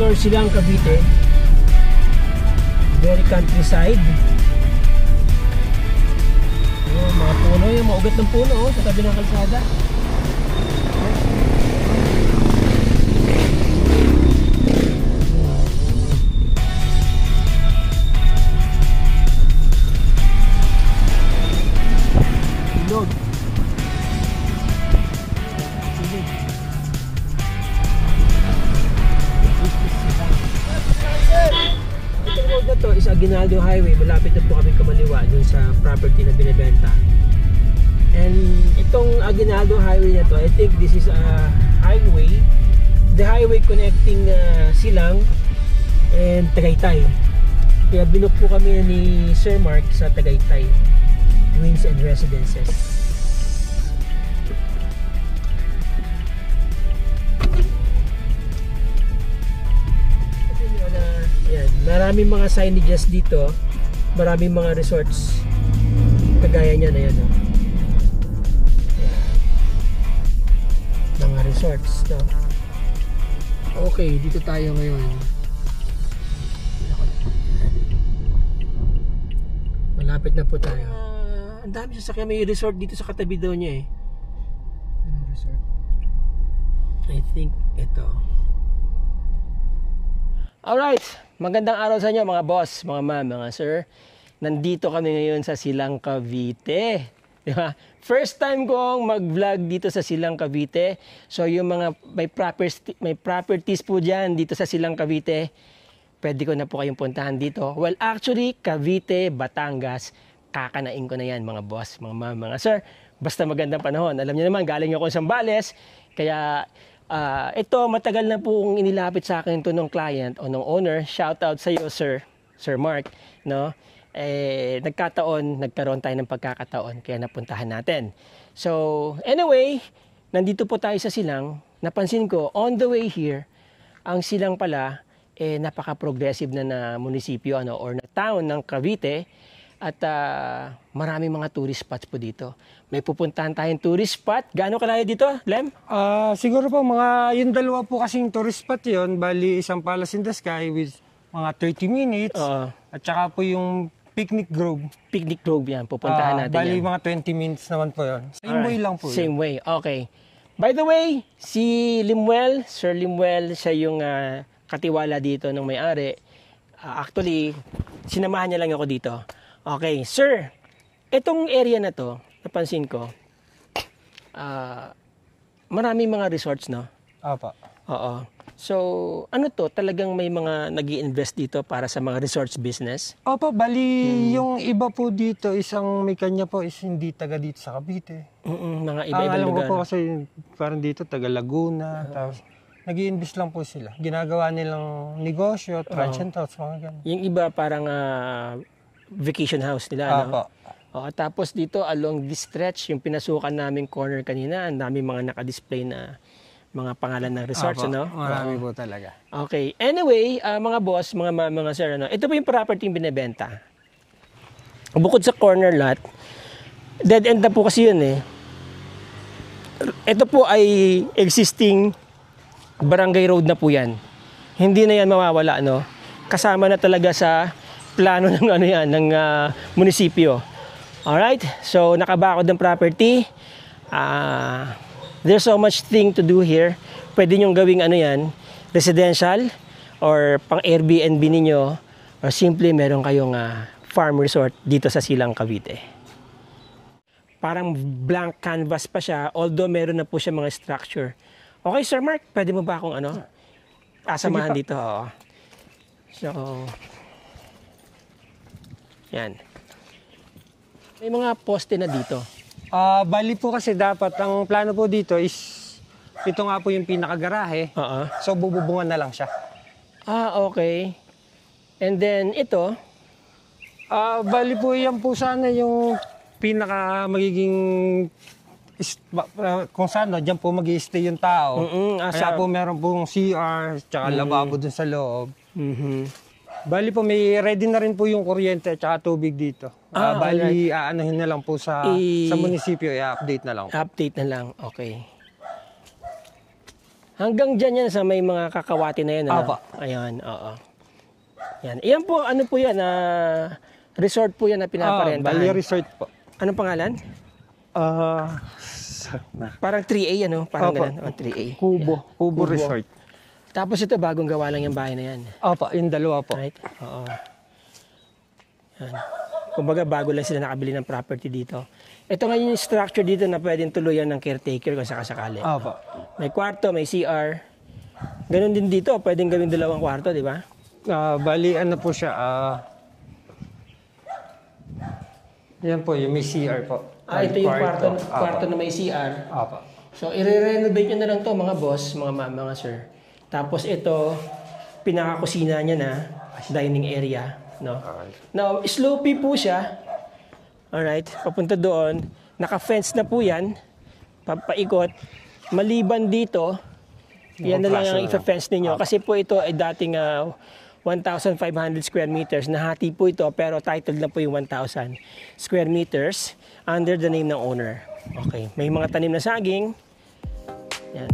for Silang Cavite. Very countryside. Mga puno, yung mga ugat ng puno sa tabi ng kalsada. Ilog. Itong road na to is Aguinaldo Highway. Malapit na po kami kamaliwa dun sa property na binibenta. And itong Aguinaldo Highway na to, I think this is a highway, the highway connecting Silang and Tagaytay. Kaya binook po kami ni Sir Mark sa Tagaytay Wings and Residences. Yan, maraming mga signages dito, maraming mga resorts kagaya niya na yan, no? Mga resorts, no? Okay, dito tayo ngayon. Malapit na po tayo. Ang dami sasakyan, may resort dito sa katabi daw niya eh. Anong resort? I think ito. Alright, magandang araw sa inyo mga boss, mga ma'am, mga sir. Nandito kami ngayon sa Silang Cavite. Diba? First time kong mag-vlog dito sa Silang Cavite. So yung mga may properties po dyan dito sa Silang Cavite, pwede ko na po kayong puntahan dito. Well, actually, Cavite, Batangas, kakanain ko na yan mga boss, mga ma'am, mga sir. Basta magandang panahon. Alam niyo naman, galing ako sa Zambales, kaya ito, matagal na pong inilapit sa akin ito ng client o ng owner. Shout out sa iyo, Sir Mark, no? Nagkaroon tayo ng pagkakataon kaya napuntahan natin. So, anyway, nandito po tayo sa Silang. Napansin ko, on the way here, ang Silang pala, napaka-progressive na munisipyo or na town ng Cavite. At maraming mga tourist spots po dito. May pupuntahan tayong tourist spot. Gaano kalayo dito, Lem? Siguro po yung dalawa po kasing tourist spot yun. Bali isang Palace in the Sky with mga 30 minutes. At saka po yung Picnic Grove. Picnic Grove yan. Pupuntahan natin bali yan. Mga 20 minutes naman po yun. Same way lang po yun. Same way, okay. By the way, si Limuel, Sir Limuel, siya yung katiwala dito ng may-ari. Actually, sinamahan niya lang ako dito. Okay, sir, itong area na to, napansin ko, maraming mga resorts, no? Opo. Oo. So, ano to? Talagang may mga nag-i-invest dito para sa mga resorts business? Opo, bali yung iba po dito, isang may kanya po is hindi taga dito sa Cavite. Mga iba-ibang alam lugar. ko po kasi parang dito, taga Laguna, tapos nag-i-invest lang po sila. Ginagawa nilang negosyo, transient house, mga ganun. Yung iba parang vacation house nila, no? Tapos dito along this stretch, yung pinasukan naming corner kanina, ang dami mga naka-display na mga pangalan ng resorts, ano? Marami po talaga. Okay. Anyway, mga boss, mga sir, ano? Ito po yung property yung binibenta. Bukod sa corner lot, dead end na po kasi yun eh. Ito po ay existing barangay road na po yan. Hindi na yan mawawala, no? Kasama na talaga sa plano ng ng munisipyo. Alright? So, nakabakod ng property. There's so much thing to do here. Pwede nyong gawing residential or pang Airbnb ninyo or simply meron kayong farm resort dito sa Silang Cavite. Parang blank canvas pa siya, although meron na po siya mga structure. Okay, Sir Mark, pwede mo ba akong asamahan dito? So, yan. May mga poste na dito. Bali po kasi dapat, ang plano po dito is, ito nga po yung pinakagarahe. So, bububungan na lang siya. Okay. And then, ito? Bali po yan po sana yung pinaka magiging, kung saan, dyan po mag-i-stay yung tao. Kaya po meron pong CR, tsaka lababo dun sa loob. Bali po, may ready na rin po yung kuryente at saka tubig dito. Bali, aanohin na lang po sa munisipyo, i-update na lang po. Update na lang, okay. Hanggang dyan yan sa may mga kakawati na yan. Ano? Opo. Ayan, oo. Yan. Iyan po, ano po yan? Resort po yan na pinaparentahan. Bali resort po. Anong pangalan? Parang 3A, ano? Parang Opo. ganun. 3A. Kubo Resort. Tapos ito, bagong gawa lang yung bahay na yan. Opo, yung dalawa po. Right? Oo. Yan. Kumbaga, bago lang sila nakabili ng property dito. Ito nga yung structure dito na pwedeng tuluyan ng caretaker kung sakasakali. Opo. May kwarto, may CR. Ganon din dito, pwedeng gawing 2 kwarto, di ba? Bali, ano po siya, yan po, yung may CR po. Ito yung kwarto na may CR. Opo. So, i-renovate nyo na lang to mga boss, mga ma'am, mga sir. Tapos ito, pinakakusina niya na, dining area. No? Now, slopey po siya. Alright, papunta doon. Naka-fence na po yan. Papaikot. Maliban dito, yan na lang ang ipa-fence ninyo. Kasi po ito ay dating 1,500 square meters. Nahati po ito, pero titled na po yung 1,000 square meters under the name ng owner. Okay, may mga tanim na saging. Yan.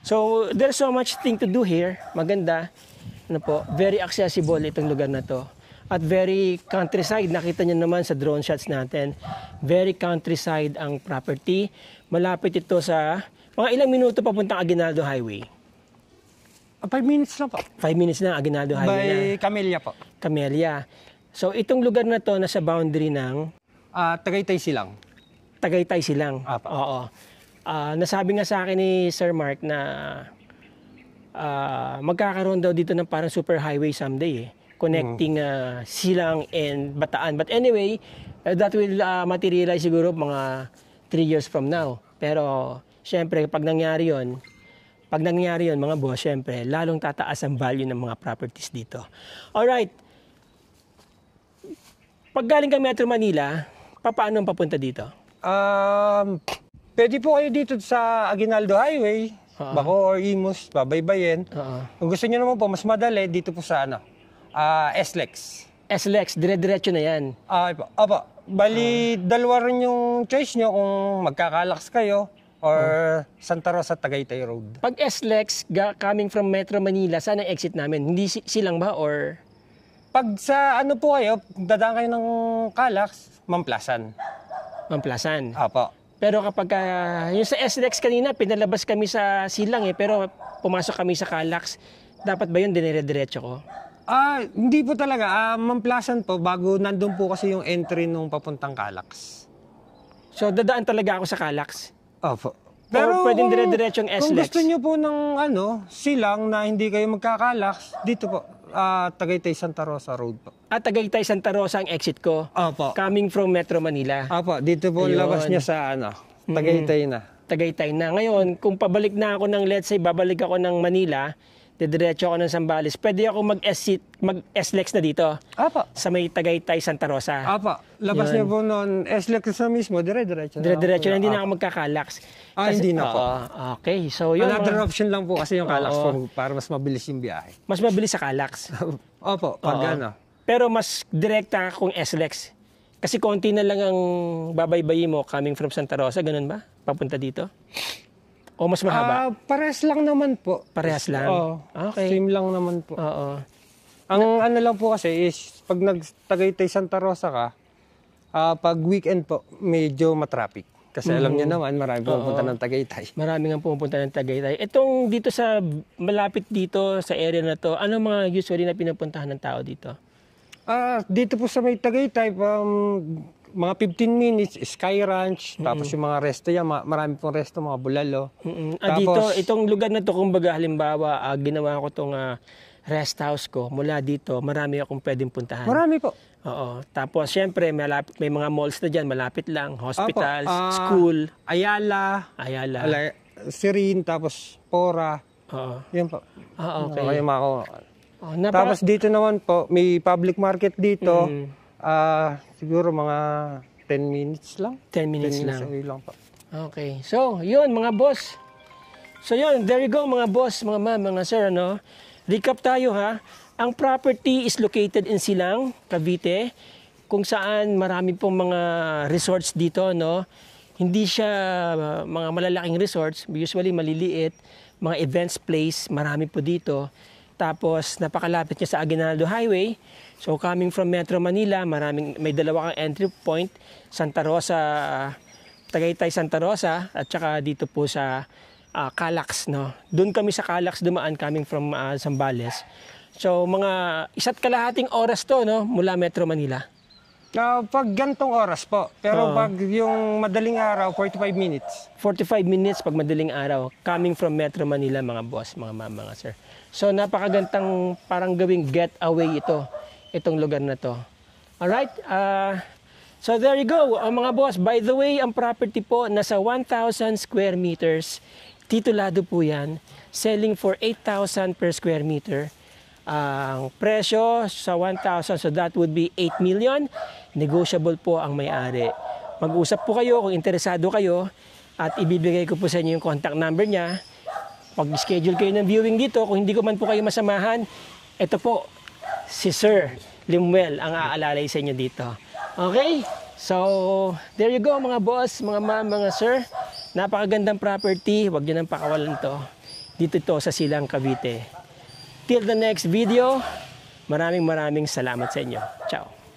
So, there's so much thing to do here. Maganda. Ano po, very accessible itong lugar na to. At very countryside. Nakita niyo naman sa drone shots natin. Very countryside ang property. Malapit ito sa mga ilang minuto papuntang Aguinaldo Highway. 5 minutes lang po. 5 minutes na Aguinaldo Highway na. By Camellia po. Camellia. So itong lugar na to nasa boundary ng Tagaytay Silang. Tagaytay Silang. Apa. Oo. Nasabi nga sa akin ni Sir Mark na magkakaroon daw dito ng parang super highway someday connecting Silang and Bataan. But anyway, that will materialize siguro mga 3 years from now. Pero syempre pag nangyari yon mga boss, syempre lalong tataas ang value ng mga properties dito. Alright. Pag galing ka Metro Manila, paano ang papunta dito? Pwede po kayo dito sa Aguinaldo Highway, Bacoor or Imus, babaybayin. Kung gusto niyo naman po, mas madali, dito po sa SLEX. SLEX, dire-diretso na yan. Apa, bali, dalawa rin yung choice nyo kung magkakalaks kayo or Santa Rosa Tagaytay Road. Pag SLEX, coming from Metro Manila, saan ang exit namin? Hindi Silang ba or? Pag sa po kayo, dadaan kayo ng Calax, Mamplasan. Mamplasan. Apa. Pero kapag yung sa SLEX kanina, pinalabas kami sa Silang pero pumasok kami sa Calax. Dapat ba yun dinire-diretso ko? Hindi po talaga. Mamplasan po, bago nandun po kasi yung entry nung papuntang Calax. So dadaan talaga ako sa Calax? Opo. Pero pwedeng dire-diretso yung SLEX? Kung gusto nyo po ng Silang na hindi kayo magkakalax, dito po, Tagaytay Santa Rosa Road po. Tagaytay Santa Rosa ang exit ko? Opo. Coming from Metro Manila? Opo, dito po labas niya sa Tagaytay na. Tagaytay na. Ngayon, kung pabalik na ako ng, let's say, babalik ako ng Manila, didiretso ako ng Zambales, pwede ako mag-SLEX na dito? Apa. Sa may Tagaytay Santa Rosa? Apa. Labas niya po noon, SLEX na mismo, dire-diretso na. Dire-diretso na, hindi na ako magkakalaks. Hindi na po. Okay, so yun. Another option lang po kasi yung Calax po, para mas mabilis yung biyahe. Mas mabilis sa Calax? Opo, pag Pero mas direkta kung SLEX. Kasi konti na lang ang babaybayin mo coming from Santa Rosa, ganun ba? Papunta dito? O mas mahaba? Parehas lang naman po. Parehas lang? Okay. Same lang naman po. Oo. Ang lang po kasi is, pag nag-Tagaytay Santa Rosa ka, pag weekend po, medyo matraffic. Kasi alam niyo naman, marami pupunta ng Tagaytay. Marami nga pupunta ng Tagaytay. Itong dito sa, malapit dito sa area na to, ano mga usually na pinupuntahan ng tao dito? Dito po sa may Tagaytay, mga 15 minutes, Sky Ranch, tapos yung mga resto yan, marami pong resto, mga bulalo. Tapos, dito, itong lugar na to, kumbaga halimbawa, ginawa ko itong rest house ko, mula dito, marami akong pwedeng puntahan. Marami po. Oo. Tapos, syempre, may mga malls na dyan, malapit lang, hospitals, school. Ayala, Sirin, tapos Pora. Oo. Yan po. Okay. Tapos dito naman po, may public market dito. Siguro mga 10 minutes lang. 10 minutes lang. Away lang po. Okay. So, yun mga boss. So, yun. There you go mga boss, mga ma'am, mga sir. Recap tayo ha. Ang property is located in Silang, Cavite, kung saan marami pong mga resorts dito. Hindi siya mga malalaking resorts. Usually maliliit. Mga events place, marami po dito. Tapos, napakalapit niya sa Aguinaldo Highway. So, coming from Metro Manila, may dalawa kang entry point. Santa Rosa, Tagaytay Santa Rosa, at saka dito po sa Calax. Doon kami sa Calax dumaan, coming from Zambales. So, mga 1.5 oras to, mula Metro Manila. Pag gantong oras po. Pero pag yung madaling araw, 45 minutes. 45 minutes pag madaling araw. Coming from Metro Manila, mga boss, mga ma'am, mga sir. So, napakagantang parang gawing getaway itong lugar na to. Alright? So, there you go, mga boss. By the way, ang property po, nasa 1,000 square meters. Titulado po yan. Selling for 8,000 per square meter. Ang presyo sa 1,000, so that would be 8 million. Negotiable po ang may-ari. Mag-usap po kayo kung interesado kayo at ibibigay ko po sa inyo yung contact number niya. Pag-schedule kayo ng viewing dito, kung hindi ko man po kayo masamahan, ito po, si Sir Limuel ang aalalay sa inyo dito. Okay? So, there you go mga boss, mga ma'am, mga sir. Napakagandang property, huwag nyo nang pakawalan to. Dito ito sa Silang, Cavite. Till the next video, maraming salamat sa inyo. Ciao!